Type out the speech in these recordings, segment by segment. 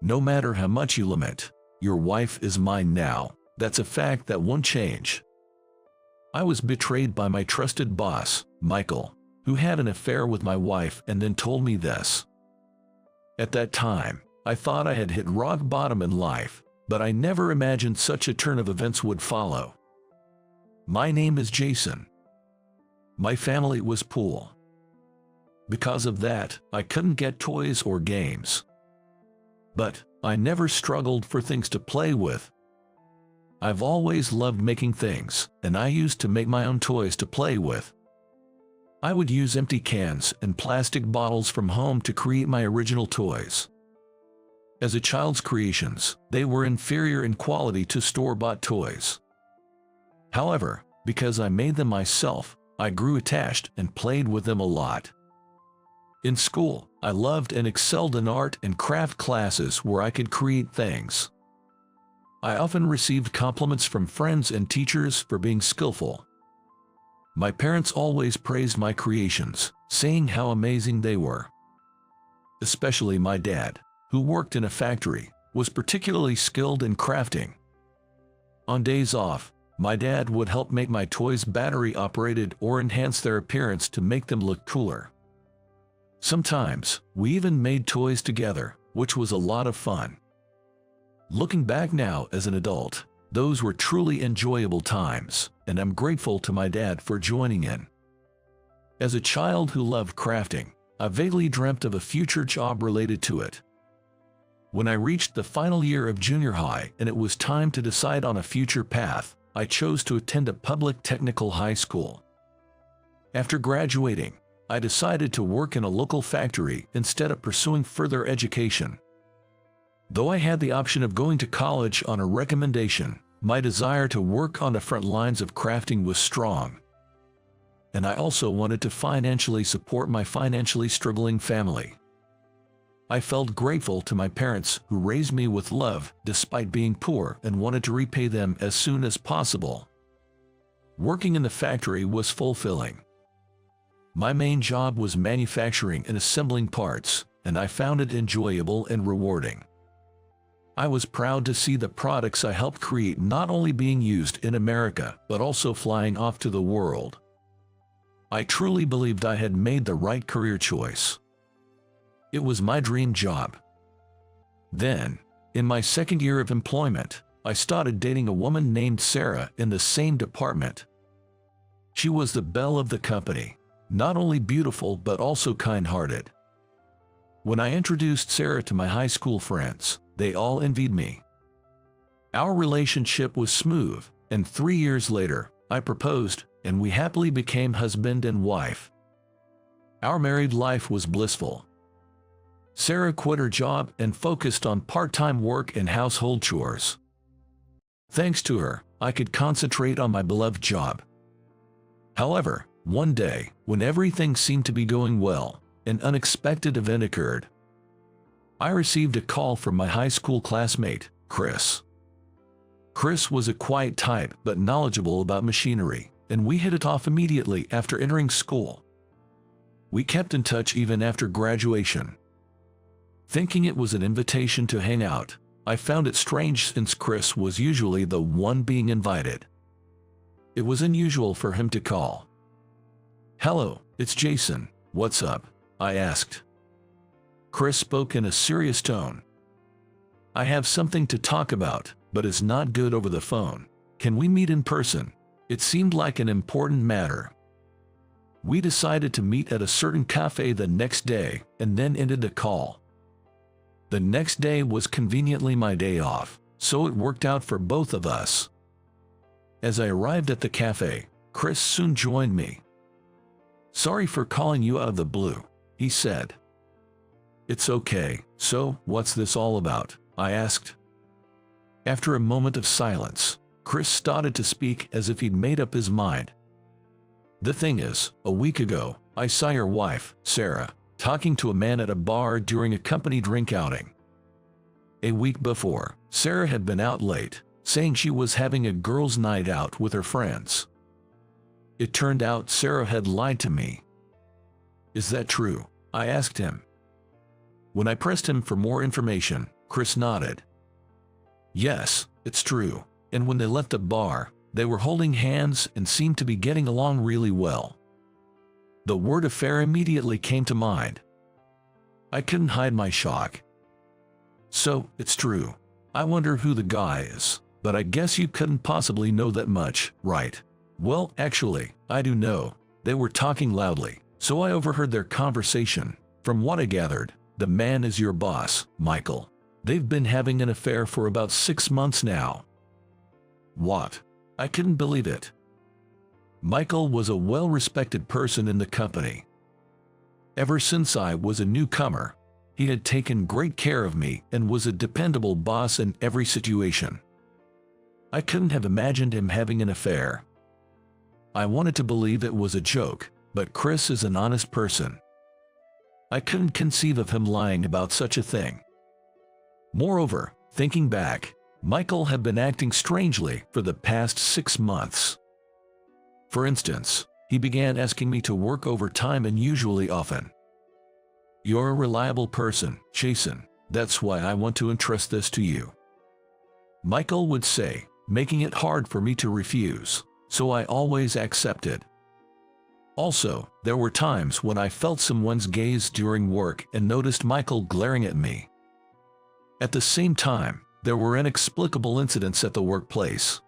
No matter how much you lament, your wife is mine now. That's a fact that won't change. I was betrayed by my trusted boss, Michael, who had an affair with my wife and then told me this. At that time, I thought I had hit rock bottom in life, but I never imagined such a turn of events would follow. My name is Jason. My family was poor. Because of that, I couldn't get toys or games. But I never struggled for things to play with. I've always loved making things, and I used to make my own toys to play with. I would use empty cans and plastic bottles from home to create my original toys. As a child's creations, they were inferior in quality to store-bought toys. However, because I made them myself, I grew attached and played with them a lot. In school, I loved and excelled in art and craft classes where I could create things. I often received compliments from friends and teachers for being skillful. My parents always praised my creations, saying how amazing they were. Especially my dad, who worked in a factory, was particularly skilled in crafting. On days off, my dad would help make my toys battery-operated or enhance their appearance to make them look cooler. Sometimes, we even made toys together, which was a lot of fun. Looking back now as an adult, those were truly enjoyable times, and I'm grateful to my dad for joining in. As a child who loved crafting, I vaguely dreamt of a future job related to it. When I reached the final year of junior high and it was time to decide on a future path, I chose to attend a public technical high school. After graduating, I decided to work in a local factory instead of pursuing further education. Though I had the option of going to college on a recommendation, my desire to work on the front lines of crafting was strong. And I also wanted to financially support my financially struggling family. I felt grateful to my parents who raised me with love despite being poor and wanted to repay them as soon as possible. Working in the factory was fulfilling. My main job was manufacturing and assembling parts, and I found it enjoyable and rewarding. I was proud to see the products I helped create not only being used in America, but also flying off to the world. I truly believed I had made the right career choice. It was my dream job. Then, in my second year of employment, I started dating a woman named Sarah in the same department. She was the belle of the company. Not only beautiful but also kind-hearted. When I introduced Sarah to my high school friends, they all envied me. Our relationship was smooth, and 3 years later, I proposed, and we happily became husband and wife. Our married life was blissful. Sarah quit her job and focused on part-time work and household chores. Thanks to her, I could concentrate on my beloved job. However, one day, when everything seemed to be going well, an unexpected event occurred. I received a call from my high school classmate, Chris. Chris was a quiet type but knowledgeable about machinery, and we hit it off immediately after entering school. We kept in touch even after graduation. Thinking it was an invitation to hang out, I found it strange since Chris was usually the one being invited. It was unusual for him to call. "Hello, it's Jason. What's up?" I asked. Chris spoke in a serious tone. "I have something to talk about, but it's not good over the phone. Can we meet in person?" It seemed like an important matter. We decided to meet at a certain cafe the next day and then ended the call. The next day was conveniently my day off, so it worked out for both of us. As I arrived at the cafe, Chris soon joined me. "Sorry for calling you out of the blue," he said. "It's okay. So, what's this all about?" I asked. After a moment of silence, Chris started to speak as if he'd made up his mind. "The thing is, a week ago, I saw your wife, Sarah, talking to a man at a bar during a company drink outing. A week before, Sarah had been out late, saying she was having a girls' night out with her friends. It turned out Sarah had lied to me." "Is that true?" I asked him. When I pressed him for more information, Chris nodded. Yes, it's true. And when they left the bar, they were holding hands and seemed to be getting along really well. The word affair immediately came to mind. I couldn't hide my shock. So, it's true. I wonder who the guy is, but I guess you couldn't possibly know that much, right? Well, actually, I do know. They were talking loudly, so I overheard their conversation. From what I gathered, the man is your boss, Michael. They've been having an affair for about 6 months now. What? I couldn't believe it. Michael was a well-respected person in the company. Ever since I was a newcomer, he had taken great care of me and was a dependable boss in every situation. I couldn't have imagined him having an affair. I wanted to believe it was a joke, but Chris is an honest person. I couldn't conceive of him lying about such a thing. Moreover, thinking back, Michael had been acting strangely for the past 6 months. For instance, he began asking me to work overtime unusually often. You're a reliable person, Jason. That's why I want to entrust this to you, Michael would say, making it hard for me to refuse, so I always accepted. Also, there were times when I felt someone's gaze during work and noticed Michael glaring at me. At the same time, there were inexplicable incidents at the workplace.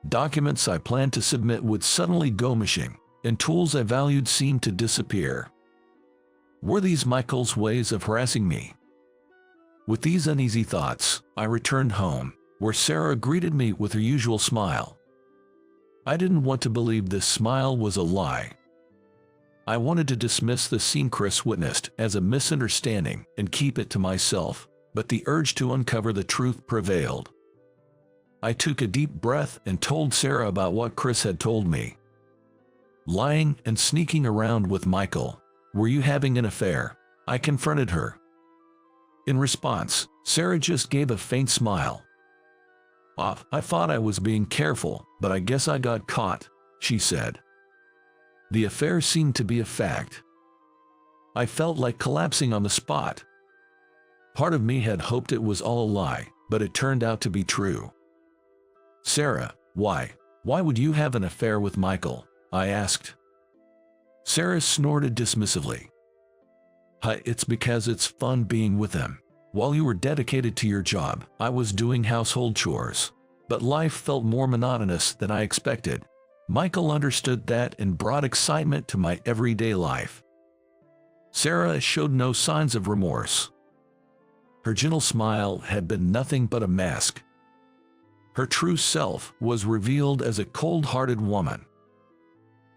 Documents I planned to submit would suddenly go missing, and tools I valued seemed to disappear. Were these Michael's ways of harassing me? With these uneasy thoughts, I returned home, where Sarah greeted me with her usual smile. I didn't want to believe this smile was a lie. I wanted to dismiss the scene Chris witnessed as a misunderstanding and keep it to myself, but the urge to uncover the truth prevailed. I took a deep breath and told Sarah about what Chris had told me. Lying and sneaking around with Michael. Were you having an affair? I confronted her. In response, Sarah just gave a faint smile. I thought I was being careful, but I guess I got caught, she said. The affair seemed to be a fact. I felt like collapsing on the spot. Part of me had hoped it was all a lie, but it turned out to be true. Sarah, why would you have an affair with Michael? I asked. Sarah snorted dismissively. It's because it's fun being with him. While you were dedicated to your job, I was doing household chores. But life felt more monotonous than I expected. Michael understood that and brought excitement to my everyday life. Sarah showed no signs of remorse. Her gentle smile had been nothing but a mask. Her true self was revealed as a cold-hearted woman.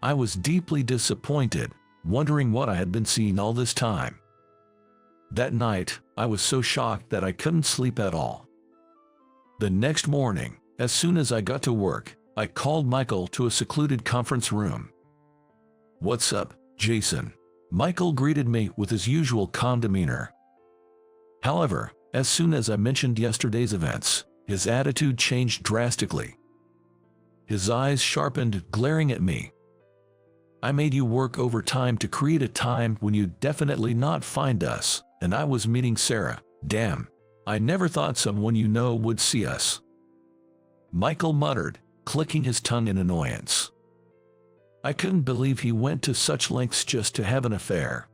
I was deeply disappointed, wondering what I had been seeing all this time. That night, I was so shocked that I couldn't sleep at all. The next morning, as soon as I got to work, I called Michael to a secluded conference room. "What's up, Jason?" Michael greeted me with his usual calm demeanor. However, as soon as I mentioned yesterday's events, his attitude changed drastically. His eyes sharpened, glaring at me. "I made you work overtime to create a time when you'd definitely not find us, and I was meeting Sarah. Damn, I never thought someone you know would see us." Michael muttered, clicking his tongue in annoyance. I couldn't believe he went to such lengths just to have an affair.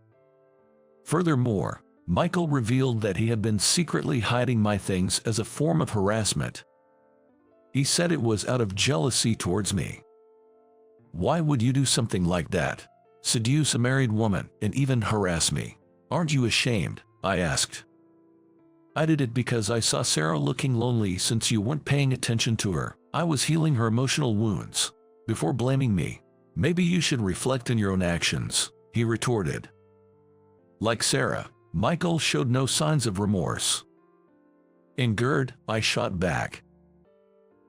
Furthermore, Michael revealed that he had been secretly hiding my things as a form of harassment. He said it was out of jealousy towards me. Why would you do something like that? Seduce a married woman and even harass me? Aren't you ashamed? I asked. I did it because I saw Sarah looking lonely since you weren't paying attention to her. I was healing her emotional wounds. Before blaming me, maybe you should reflect on your own actions, he retorted. Like Sarah, Michael showed no signs of remorse. Angered, I shot back.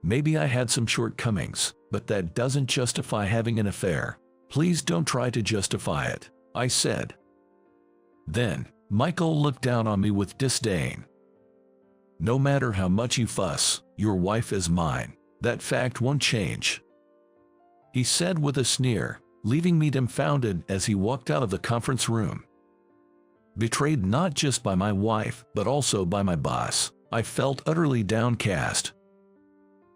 Maybe I had some shortcomings, but that doesn't justify having an affair. Please don't try to justify it, I said. Then, Michael looked down on me with disdain. No matter how much you fuss, your wife is mine. That fact won't change, he said with a sneer, leaving me dumbfounded as he walked out of the conference room. Betrayed not just by my wife, but also by my boss, I felt utterly downcast.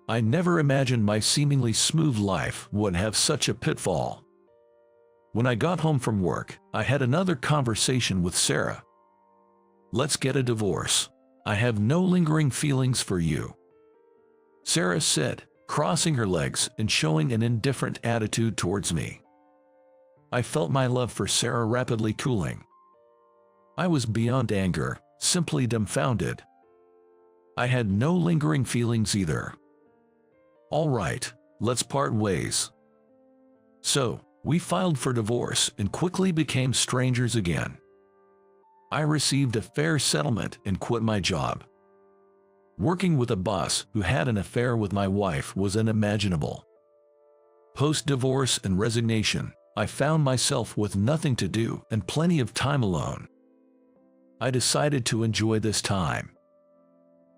I never imagined my seemingly smooth life would have such a pitfall. When I got home from work, I had another conversation with Sarah. "Let's get a divorce. I have no lingering feelings for you," Sarah said, crossing her legs and showing an indifferent attitude towards me. I felt my love for Sarah rapidly cooling. I was beyond anger, simply dumbfounded. I had no lingering feelings either. "All right, let's part ways." So, we filed for divorce and quickly became strangers again. I received a fair settlement and quit my job. Working with a boss who had an affair with my wife was unimaginable. Post-divorce and resignation, I found myself with nothing to do and plenty of time alone. I decided to enjoy this time.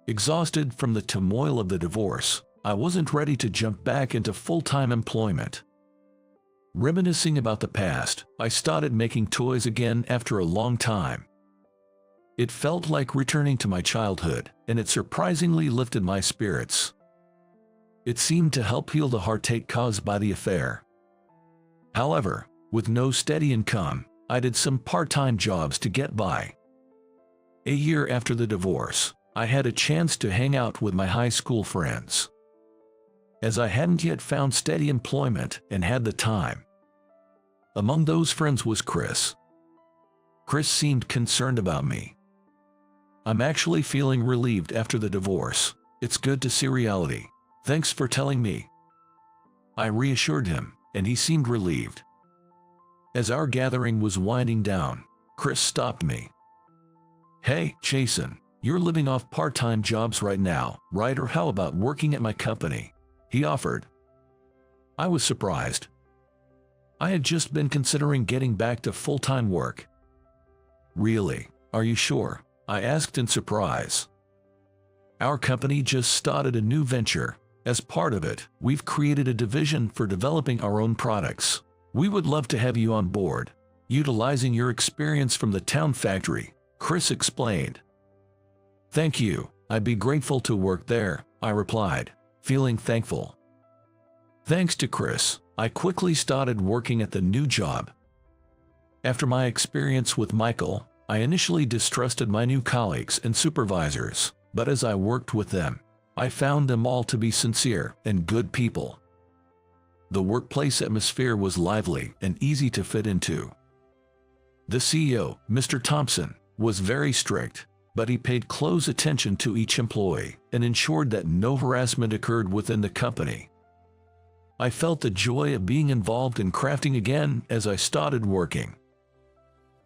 Exhausted from the turmoil of the divorce, I wasn't ready to jump back into full-time employment. Reminiscing about the past, I started making toys again after a long time. It felt like returning to my childhood, and it surprisingly lifted my spirits. It seemed to help heal the heartache caused by the affair. However, with no steady income, I did some part-time jobs to get by. A year after the divorce, I had a chance to hang out with my high school friends. As I hadn't yet found steady employment and had the time. Among those friends was Chris. Chris seemed concerned about me. "I'm actually feeling relieved after the divorce. It's good to see reality. Thanks for telling me." I reassured him, and he seemed relieved. As our gathering was winding down, Chris stopped me. "Hey, Jason, you're living off part-time jobs right now, right? Or how about working at my company?" he offered. I was surprised. I had just been considering getting back to full-time work. "Really? Are you sure?" I asked in surprise. "Our company just started a new venture. As part of it, we've created a division for developing our own products. We would love to have you on board, utilizing your experience from the town factory," Chris explained. "Thank you, I'd be grateful to work there," I replied, feeling thankful. Thanks to Chris, I quickly started working at the new job. After my experience with Michael, I initially distrusted my new colleagues and supervisors, but as I worked with them, I found them all to be sincere and good people. The workplace atmosphere was lively and easy to fit into. The CEO, Mr. Thompson, was very strict, but he paid close attention to each employee and ensured that no harassment occurred within the company. I felt the joy of being involved in crafting again as I started working.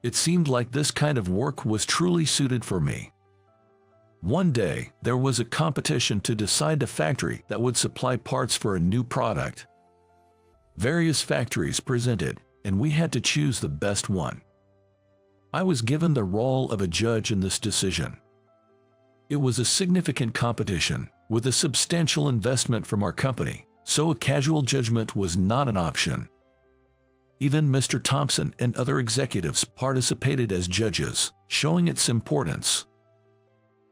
It seemed like this kind of work was truly suited for me. One day, there was a competition to decide the factory that would supply parts for a new product. Various factories presented, and we had to choose the best one. I was given the role of a judge in this decision. It was a significant competition, with a substantial investment from our company, so a casual judgment was not an option. Even Mr. Thompson and other executives participated as judges, showing its importance.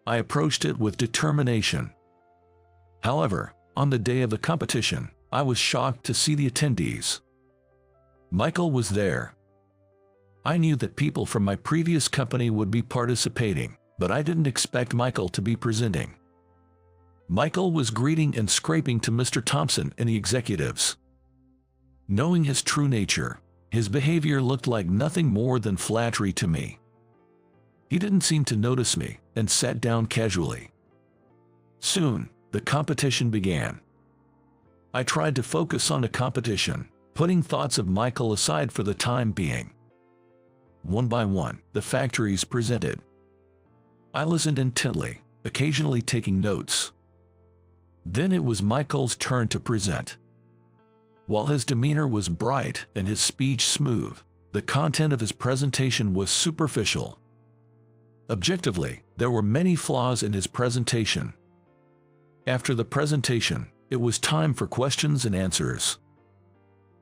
I approached it with determination. However, on the day of the competition, I was shocked to see the attendees. Michael was there. I knew that people from my previous company would be participating, but I didn't expect Michael to be presenting. Michael was greeting and scraping to Mr. Thompson and the executives. Knowing his true nature, his behavior looked like nothing more than flattery to me. He didn't seem to notice me and sat down casually. Soon, the competition began. I tried to focus on the competition, putting thoughts of Michael aside for the time being. One by one, the factories presented. I listened intently, occasionally taking notes. Then it was Michael's turn to present. While his demeanor was bright and his speech smooth, the content of his presentation was superficial. Objectively, there were many flaws in his presentation. After the presentation, it was time for questions and answers.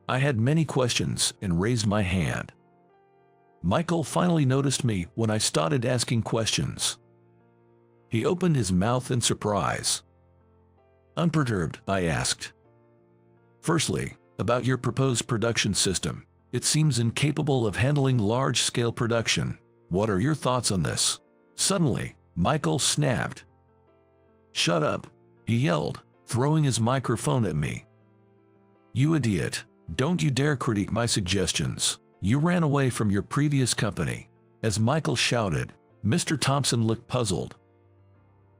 I had many questions and raised my hand. Michael finally noticed me when I started asking questions. He opened his mouth in surprise. Unperturbed, I asked. Firstly, about your proposed production system. It seems incapable of handling large-scale production. What are your thoughts on this? Suddenly, Michael snapped. Shut up, he yelled, throwing his microphone at me. You idiot, don't you dare critique my suggestions. You ran away from your previous company. As Michael shouted, Mr. Thompson looked puzzled.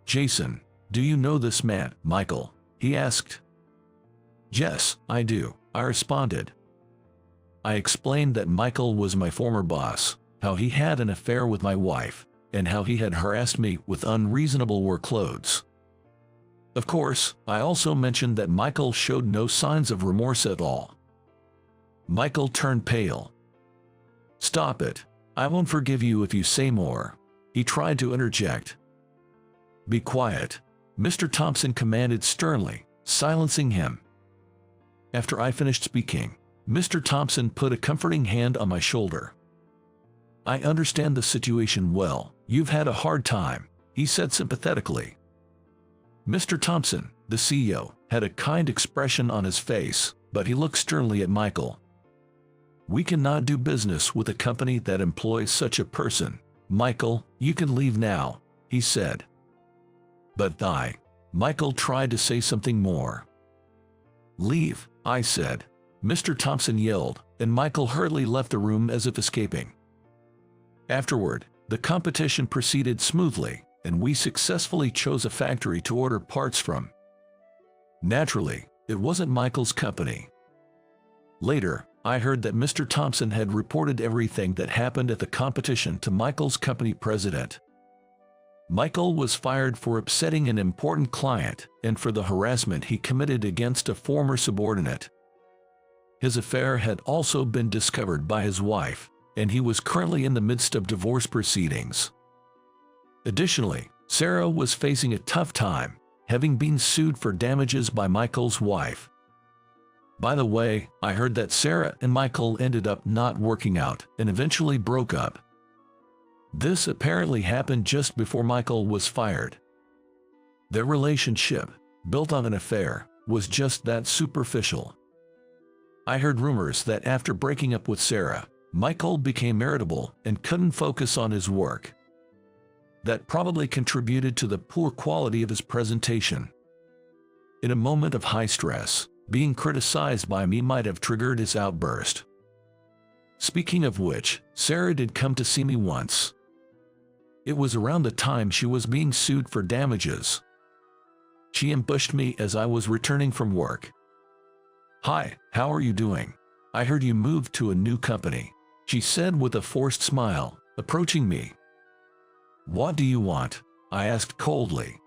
Jason, do you know this man, Michael? He asked. Yes, I do, I responded. I explained that Michael was my former boss, how he had an affair with my wife, and how he had harassed me with unreasonable workloads. Of course, I also mentioned that Michael showed no signs of remorse at all. Michael turned pale. Stop it. I won't forgive you if you say more. He tried to interject. Be quiet, Mr. Thompson commanded sternly, silencing him. After I finished speaking, Mr. Thompson put a comforting hand on my shoulder. I understand the situation well. You've had a hard time, he said sympathetically. Mr. Thompson, the CEO, had a kind expression on his face, but he looked sternly at Michael. We cannot do business with a company that employs such a person. Michael, you can leave now, he said. But Michael tried to say something more. Leave, I said. Mr. Thompson yelled, and Michael hurriedly left the room as if escaping. Afterward, the competition proceeded smoothly, and we successfully chose a factory to order parts from. Naturally, it wasn't Michael's company. Later, I heard that Mr. Thompson had reported everything that happened at the competition to Michael's company president. Michael was fired for upsetting an important client and for the harassment he committed against a former subordinate. His affair had also been discovered by his wife, and he was currently in the midst of divorce proceedings. Additionally, Sarah was facing a tough time, having been sued for damages by Michael's wife. By the way, I heard that Sarah and Michael ended up not working out and eventually broke up. This apparently happened just before Michael was fired. Their relationship, built on an affair, was just that superficial. I heard rumors that after breaking up with Sarah, Michael became irritable and couldn't focus on his work. That probably contributed to the poor quality of his presentation. In a moment of high stress, being criticized by me might have triggered his outburst. Speaking of which, Sarah did come to see me once. It was around the time she was being sued for damages. She ambushed me as I was returning from work. Hi, how are you doing? I heard you moved to a new company, she said with a forced smile, approaching me. What do you want? I asked coldly.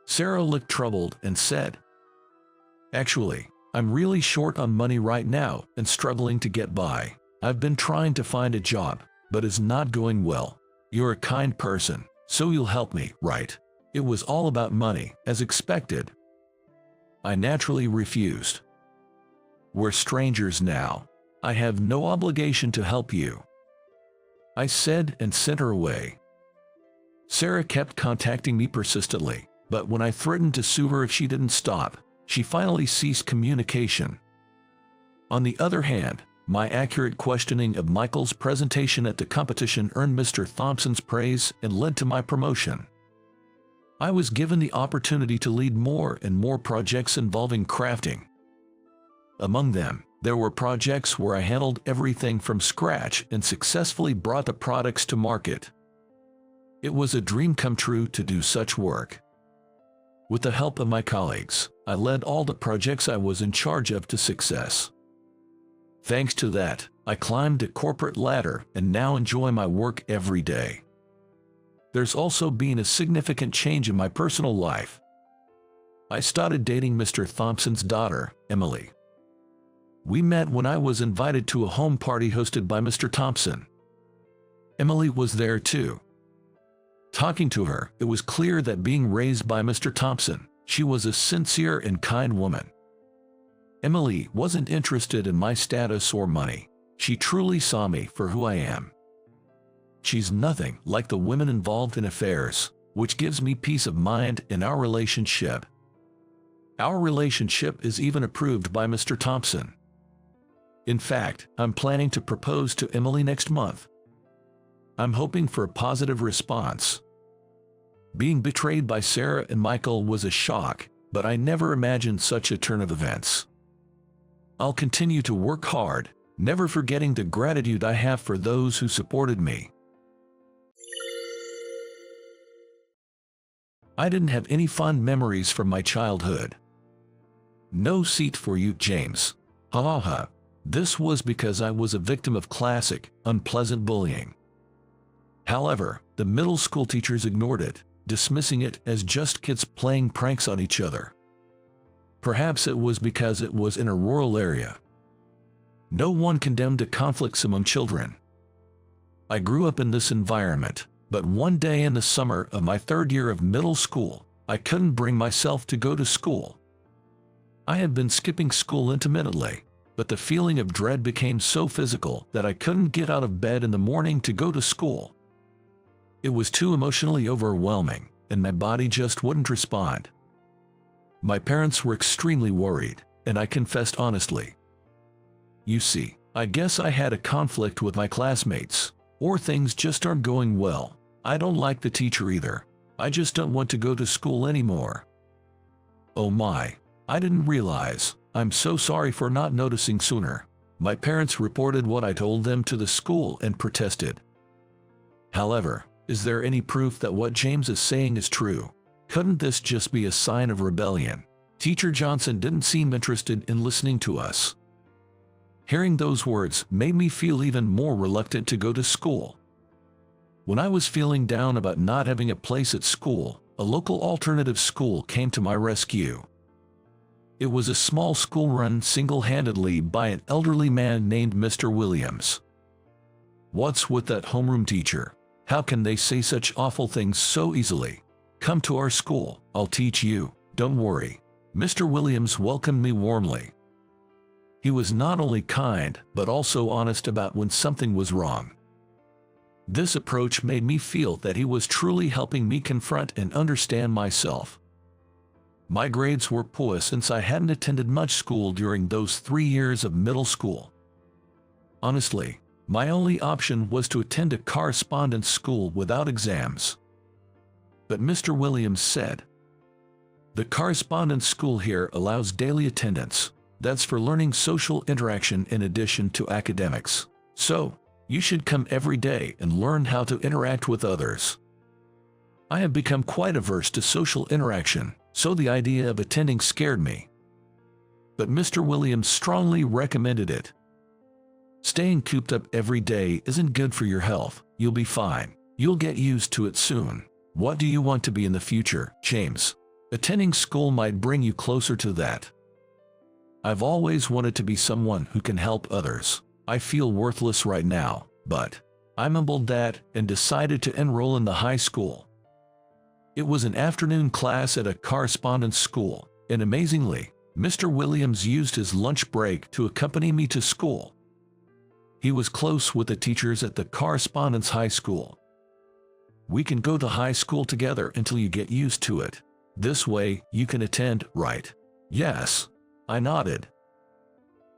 Sarah looked troubled and said, Actually, I'm really short on money right now and struggling to get by. I've been trying to find a job, but it's not going well. You're a kind person, so you'll help me, right? It was all about money, as expected. I naturally refused. We're strangers now. I have no obligation to help you, I said and sent her away. Sarah kept contacting me persistently, but when I threatened to sue her if she didn't stop, she finally ceased communication. On the other hand, my accurate questioning of Michael's presentation at the competition earned Mr. Thompson's praise and led to my promotion. I was given the opportunity to lead more and more projects involving crafting. Among them, there were projects where I handled everything from scratch and successfully brought the products to market. It was a dream come true to do such work. With the help of my colleagues, I led all the projects I was in charge of to success. Thanks to that, I climbed the corporate ladder and now enjoy my work every day. There's also been a significant change in my personal life. I started dating Mr. Thompson's daughter, Emily. We met when I was invited to a home party hosted by Mr. Thompson. Emily was there too. Talking to her, it was clear that being raised by Mr. Thompson, she was a sincere and kind woman. Emily wasn't interested in my status or money. She truly saw me for who I am. She's nothing like the women involved in affairs, which gives me peace of mind in our relationship. Our relationship is even approved by Mr. Thompson. In fact, I'm planning to propose to Emily next month. I'm hoping for a positive response. Being betrayed by Sarah and Michael was a shock, but I never imagined such a turn of events. I'll continue to work hard, never forgetting the gratitude I have for those who supported me. I didn't have any fond memories from my childhood. No seat for you, James. Ha ha ha. This was because I was a victim of classic, unpleasant bullying. However, the middle school teachers ignored it, dismissing it as just kids playing pranks on each other. Perhaps it was because it was in a rural area. No one condemned the conflicts among children. I grew up in this environment, but one day in the summer of my 3rd year of middle school, I couldn't bring myself to go to school. I had been skipping school intermittently, but the feeling of dread became so physical that I couldn't get out of bed in the morning to go to school. It was too emotionally overwhelming, and my body just wouldn't respond. My parents were extremely worried, and I confessed honestly. You see, I guess I had a conflict with my classmates, or things just aren't going well. I don't like the teacher either. I just don't want to go to school anymore. Oh my, I didn't realize. I'm so sorry for not noticing sooner. My parents reported what I told them to the school and protested. However, is there any proof that what James is saying is true? Couldn't this just be a sign of rebellion? Teacher Johnson didn't seem interested in listening to us. Hearing those words made me feel even more reluctant to go to school. When I was feeling down about not having a place at school, a local alternative school came to my rescue. It was a small school run single-handedly by an elderly man named Mr. Williams. What's with that homeroom teacher? How can they say such awful things so easily? Come to our school, I'll teach you, don't worry. Mr. Williams welcomed me warmly. He was not only kind, but also honest about when something was wrong. This approach made me feel that he was truly helping me confront and understand myself. My grades were poor since I hadn't attended much school during those 3 years of middle school. Honestly, my only option was to attend a correspondence school without exams. But Mr. Williams said, "The correspondence school here allows daily attendance. That's for learning social interaction in addition to academics. So, you should come every day and learn how to interact with others." I have become quite averse to social interaction, so the idea of attending scared me. But Mr. Williams strongly recommended it. Staying cooped up every day isn't good for your health. You'll be fine. You'll get used to it soon. What do you want to be in the future, James? Attending school might bring you closer to that. I've always wanted to be someone who can help others. I feel worthless right now, but I mumbled that and decided to enroll in the high school. It was an afternoon class at a correspondence school, and amazingly, Mr. Williams used his lunch break to accompany me to school. He was close with the teachers at the correspondence high school. We can go to high school together until you get used to it. This way, you can attend, right? Yes. I nodded.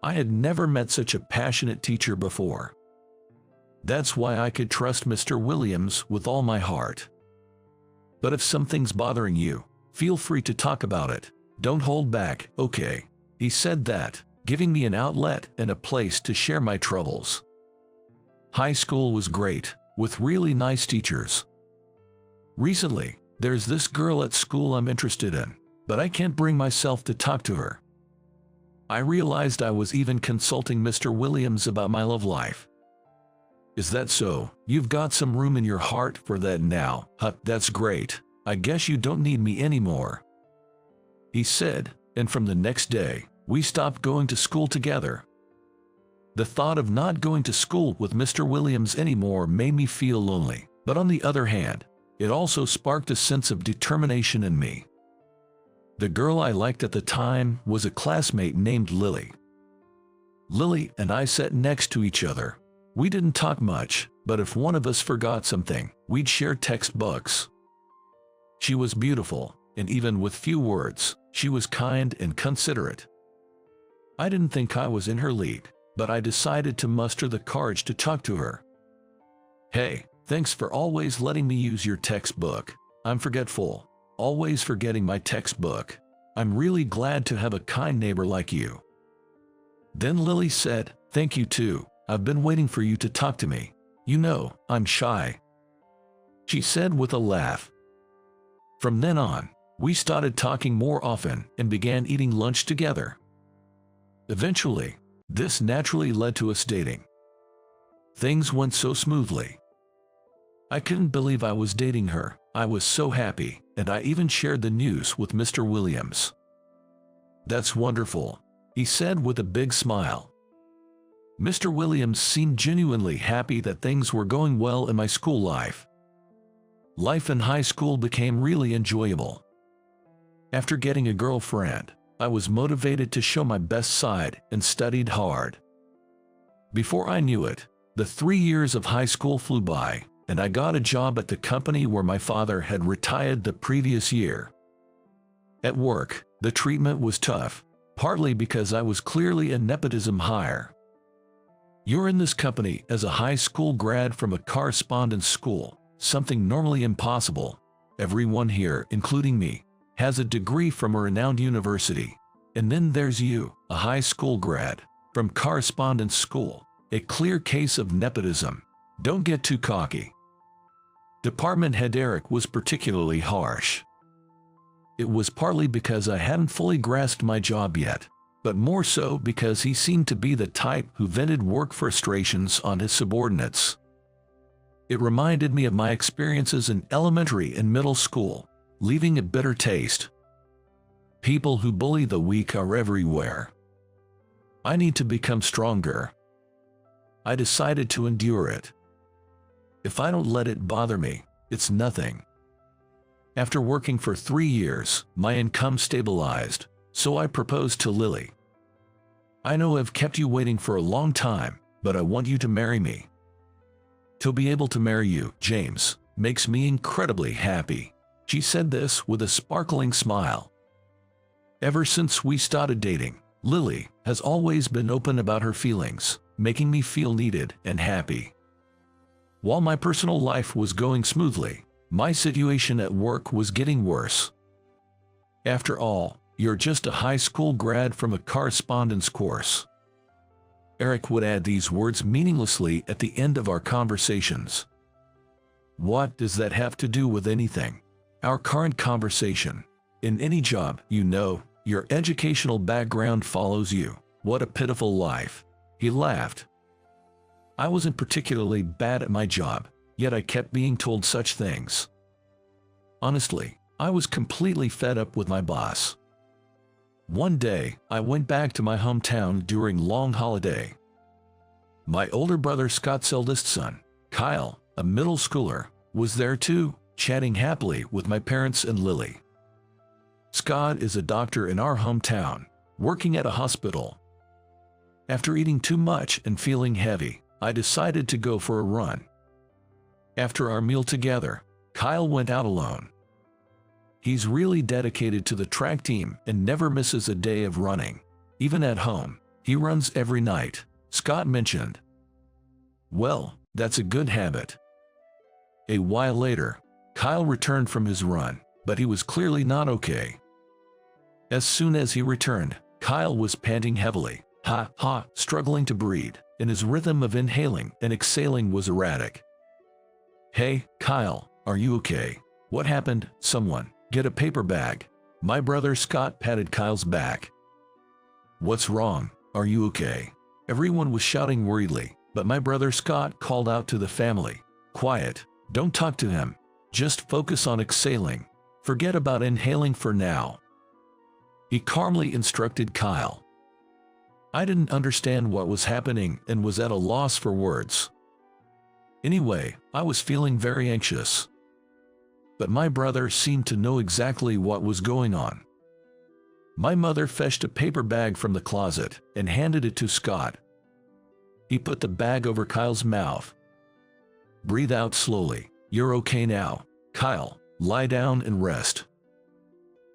I had never met such a passionate teacher before. That's why I could trust Mr. Williams with all my heart. But if something's bothering you, feel free to talk about it. Don't hold back, okay? He said that, giving me an outlet and a place to share my troubles. High school was great, with really nice teachers. Recently, there's this girl at school I'm interested in, but I can't bring myself to talk to her. I realized I was even consulting Mr. Williams about my love life. Is that so? You've got some room in your heart for that now. Huh, that's great. I guess you don't need me anymore. He said, and from the next day, we stopped going to school together. The thought of not going to school with Mr. Williams anymore made me feel lonely, but on the other hand, it also sparked a sense of determination in me. The girl I liked at the time was a classmate named Lily. Lily and I sat next to each other. We didn't talk much, but if one of us forgot something, we'd share textbooks. She was beautiful, and even with few words, she was kind and considerate. I didn't think I was in her league, but I decided to muster the courage to talk to her. "Hey, thanks for always letting me use your textbook. I'm forgetful, always forgetting my textbook. I'm really glad to have a kind neighbor like you." Then Lily said, "Thank you too. I've been waiting for you to talk to me. You know, I'm shy," she said with a laugh. From then on, we started talking more often and began eating lunch together. Eventually, this naturally led to us dating. Things went so smoothly. I couldn't believe I was dating her. I was so happy, and I even shared the news with Mr. Williams. "That's wonderful," he said with a big smile. Mr. Williams seemed genuinely happy that things were going well in my school life. Life in high school became really enjoyable. After getting a girlfriend, I was motivated to show my best side and studied hard. Before I knew it, the 3 years of high school flew by, and I got a job at the company where my father had retired the previous year. At work, the treatment was tough, partly because I was clearly a nepotism hire. You're in this company as a high school grad from a correspondence school, something normally impossible. Everyone here, including me, has a degree from a renowned university. And then there's you, a high school grad, from correspondence school, a clear case of nepotism. Don't get too cocky. Department head Eric was particularly harsh. It was partly because I hadn't fully grasped my job yet, but more so because he seemed to be the type who vented work frustrations on his subordinates. It reminded me of my experiences in elementary and middle school, leaving a bitter taste. People who bully the weak are everywhere. I need to become stronger. I decided to endure it. If I don't let it bother me, it's nothing. After working for 3 years, my income stabilized, so I proposed to Lily. "I know I've kept you waiting for a long time, but I want you to marry me. To be able to marry you, James, makes me incredibly happy." She said this with a sparkling smile. Ever since we started dating, Lily has always been open about her feelings, making me feel needed and happy. While my personal life was going smoothly, my situation at work was getting worse. "After all, you're just a high school grad from a correspondence course." Eric would add these words meaninglessly at the end of our conversations. What does that have to do with anything? Our current conversation. In any job, you know, your educational background follows you. What a pitiful life. He laughed. I wasn't particularly bad at my job, yet I kept being told such things. Honestly, I was completely fed up with my boss. One day, I went back to my hometown during long holiday. My older brother Scott's eldest son, Kyle, a middle schooler, was there too, chatting happily with my parents and Lily. Scott is a doctor in our hometown, working at a hospital. After eating too much and feeling heavy, I decided to go for a run. After our meal together, Kyle went out alone. He's really dedicated to the track team and never misses a day of running. Even at home, he runs every night, Scott mentioned. Well, that's a good habit. A while later, Kyle returned from his run, but he was clearly not okay. As soon as he returned, Kyle was panting heavily, struggling to breathe, and his rhythm of inhaling and exhaling was erratic. "Hey, Kyle, are you okay? What happened? Someone, get a paper bag." My brother Scott patted Kyle's back. "What's wrong? Are you okay?" Everyone was shouting worriedly, but my brother Scott called out to the family, "Quiet, don't talk to him. Just focus on exhaling. Forget about inhaling for now." He calmly instructed Kyle. I didn't understand what was happening and was at a loss for words. Anyway, I was feeling very anxious. But my brother seemed to know exactly what was going on. My mother fetched a paper bag from the closet and handed it to Scott. He put the bag over Kyle's mouth. Breathe out slowly. You're okay now, Kyle. Lie down and rest,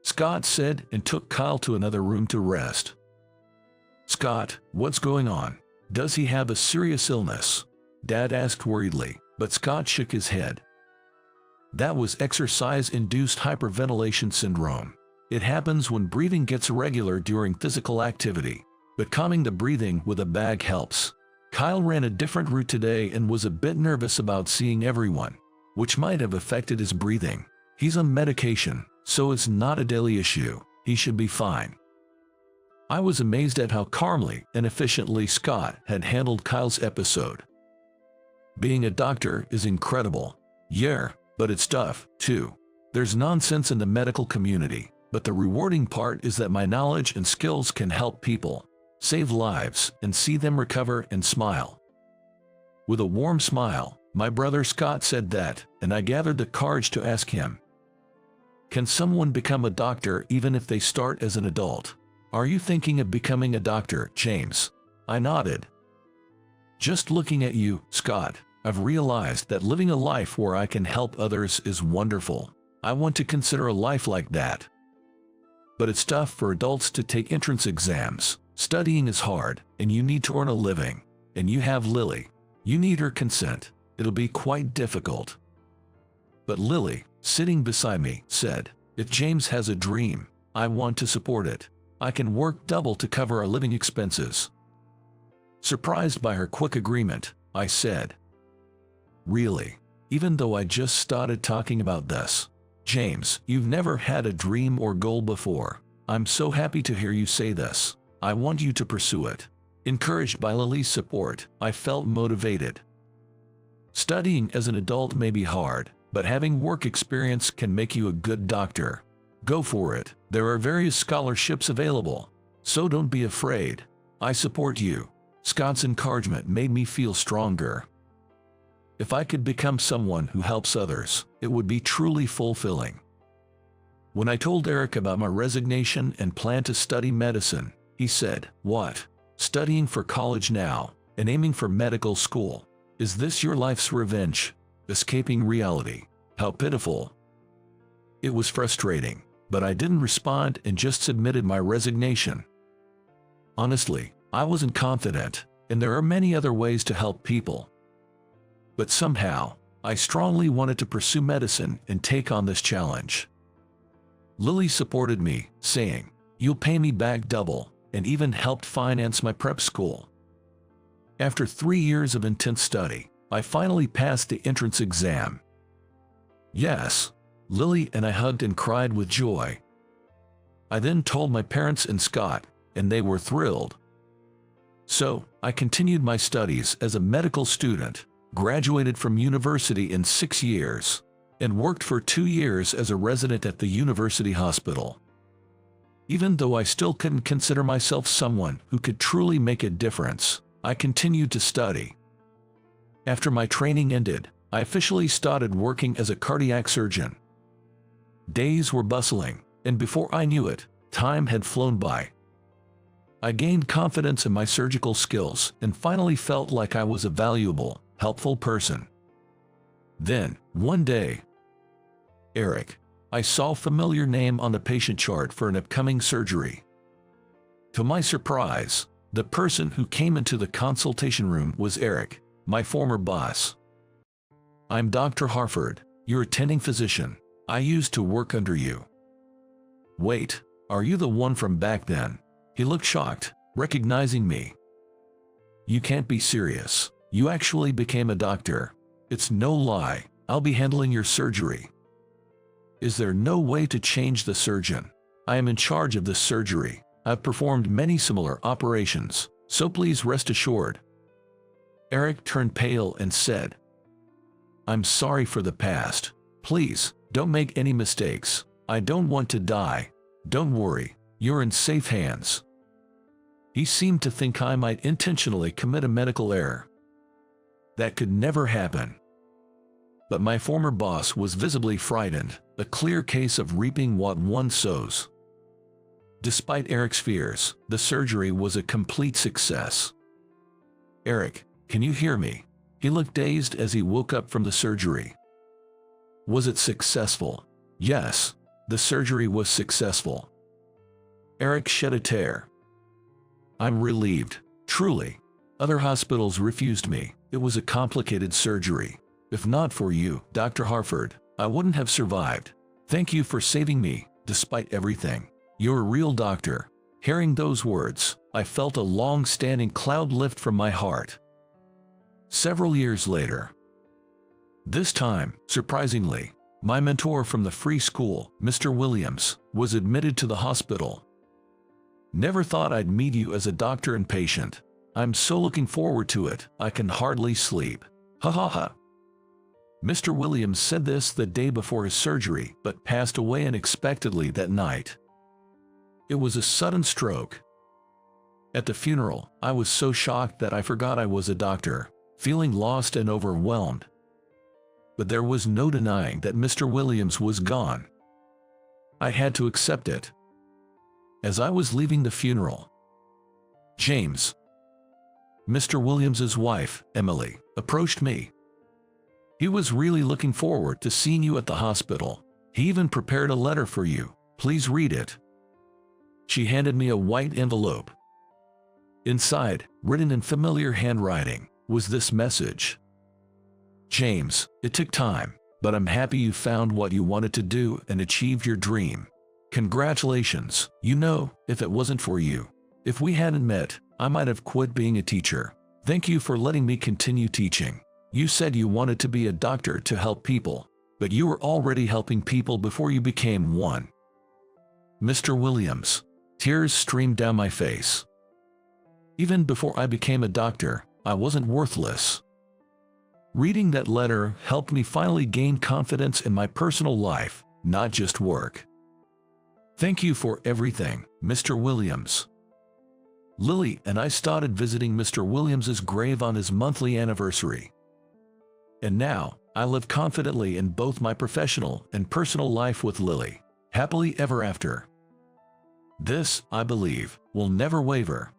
Scott said, and took Kyle to another room to rest. Scott, what's going on? Does he have a serious illness? Dad asked worriedly, but Scott shook his head. That was exercise-induced hyperventilation syndrome. It happens when breathing gets irregular during physical activity, but calming the breathing with a bag helps. Kyle ran a different route today and was a bit nervous about seeing everyone, which might have affected his breathing. He's on medication, so it's not a daily issue. He should be fine. I was amazed at how calmly and efficiently Scott had handled Kyle's episode. Being a doctor is incredible. Yeah, but it's tough, too. There's nonsense in the medical community, but the rewarding part is that my knowledge and skills can help people, save lives, and see them recover and smile. With a warm smile, my brother Scott said that, and I gathered the courage to ask him, can someone become a doctor even if they start as an adult? Are you thinking of becoming a doctor, James? I nodded. Just looking at you, Scott, I've realized that living a life where I can help others is wonderful. I want to consider a life like that. But it's tough for adults to take entrance exams. Studying is hard, and you need to earn a living. And you have Lily. You need her consent. It'll be quite difficult. But Lily, sitting beside me, said, if James has a dream, I want to support it. I can work double to cover our living expenses. Surprised by her quick agreement, I said, really? Even though I just started talking about this. James, you've never had a dream or goal before. I'm so happy to hear you say this. I want you to pursue it. Encouraged by Lily's support, I felt motivated. Studying as an adult may be hard, but having work experience can make you a good doctor. Go for it. There are various scholarships available, so don't be afraid. I support you. Scott's encouragement made me feel stronger. If I could become someone who helps others, it would be truly fulfilling. When I told Eric about my resignation and plan to study medicine, he said, what? Studying for college now, and aiming for medical school. Is this your life's revenge? Escaping reality. How pitiful. It was frustrating, but I didn't respond and just submitted my resignation. Honestly, I wasn't confident, and there are many other ways to help people. But somehow, I strongly wanted to pursue medicine and take on this challenge. Lily supported me, saying, you'll pay me back double, and even helped finance my prep school. After 3 years of intense study, I finally passed the entrance exam. Yes, Lily and I hugged and cried with joy. I then told my parents and Scott, and they were thrilled. So, I continued my studies as a medical student, graduated from university in 6 years, and worked for 2 years as a resident at the university hospital. Even though I still couldn't consider myself someone who could truly make a difference, I continued to study. After my training ended, I officially started working as a cardiac surgeon. Days were bustling, and before I knew it, time had flown by. I gained confidence in my surgical skills and finally felt like I was a valuable, helpful person. Then, one day, Eric, I saw a familiar name on the patient chart for an upcoming surgery. To my surprise, the person who came into the consultation room was Eric, my former boss. I'm Dr. Harford, your attending physician. I used to work under you. Wait, are you the one from back then? He looked shocked, recognizing me. You can't be serious. You actually became a doctor. It's no lie. I'll be handling your surgery. Is there no way to change the surgeon? I am in charge of this surgery. I've performed many similar operations, so please rest assured. Eric turned pale and said, I'm sorry for the past. Please, don't make any mistakes. I don't want to die. Don't worry, you're in safe hands. He seemed to think I might intentionally commit a medical error. That could never happen. But my former boss was visibly frightened, a clear case of reaping what one sows. Despite Eric's fears, the surgery was a complete success. "Eric, can you hear me?" He looked dazed as he woke up from the surgery. "Was it successful?" "Yes, the surgery was successful." Eric shed a tear. "I'm relieved, truly. Other hospitals refused me. It was a complicated surgery. If not for you, Dr. Harford, I wouldn't have survived. Thank you for saving me, despite everything. You're a real doctor." Hearing those words, I felt a long-standing cloud lift from my heart. Several years later. This time, surprisingly, my mentor from the free school, Mr. Williams, was admitted to the hospital. "Never thought I'd meet you as a doctor and patient. I'm so looking forward to it, I can hardly sleep. Ha ha ha." Mr. Williams said this the day before his surgery, but passed away unexpectedly that night. It was a sudden stroke. At the funeral, I was so shocked that I forgot I was a doctor, feeling lost and overwhelmed. But there was no denying that Mr. Williams was gone. I had to accept it. As I was leaving the funeral, James, Mr. Williams's wife, Emily, approached me. "He was really looking forward to seeing you at the hospital. He even prepared a letter for you. Please read it." She handed me a white envelope. Inside, written in familiar handwriting, was this message: "James, it took time, but I'm happy you found what you wanted to do and achieved your dream. Congratulations. You know, if it wasn't for you, if we hadn't met, I might have quit being a teacher. Thank you for letting me continue teaching. You said you wanted to be a doctor to help people, but you were already helping people before you became one." Mr. Williams. Tears streamed down my face. Even before I became a doctor, I wasn't worthless. Reading that letter helped me finally gain confidence in my personal life, not just work. Thank you for everything, Mr. Williams. Lily and I started visiting Mr. Williams's grave on his monthly anniversary. And now, I live confidently in both my professional and personal life with Lily, happily ever after. This, I believe, will never waver.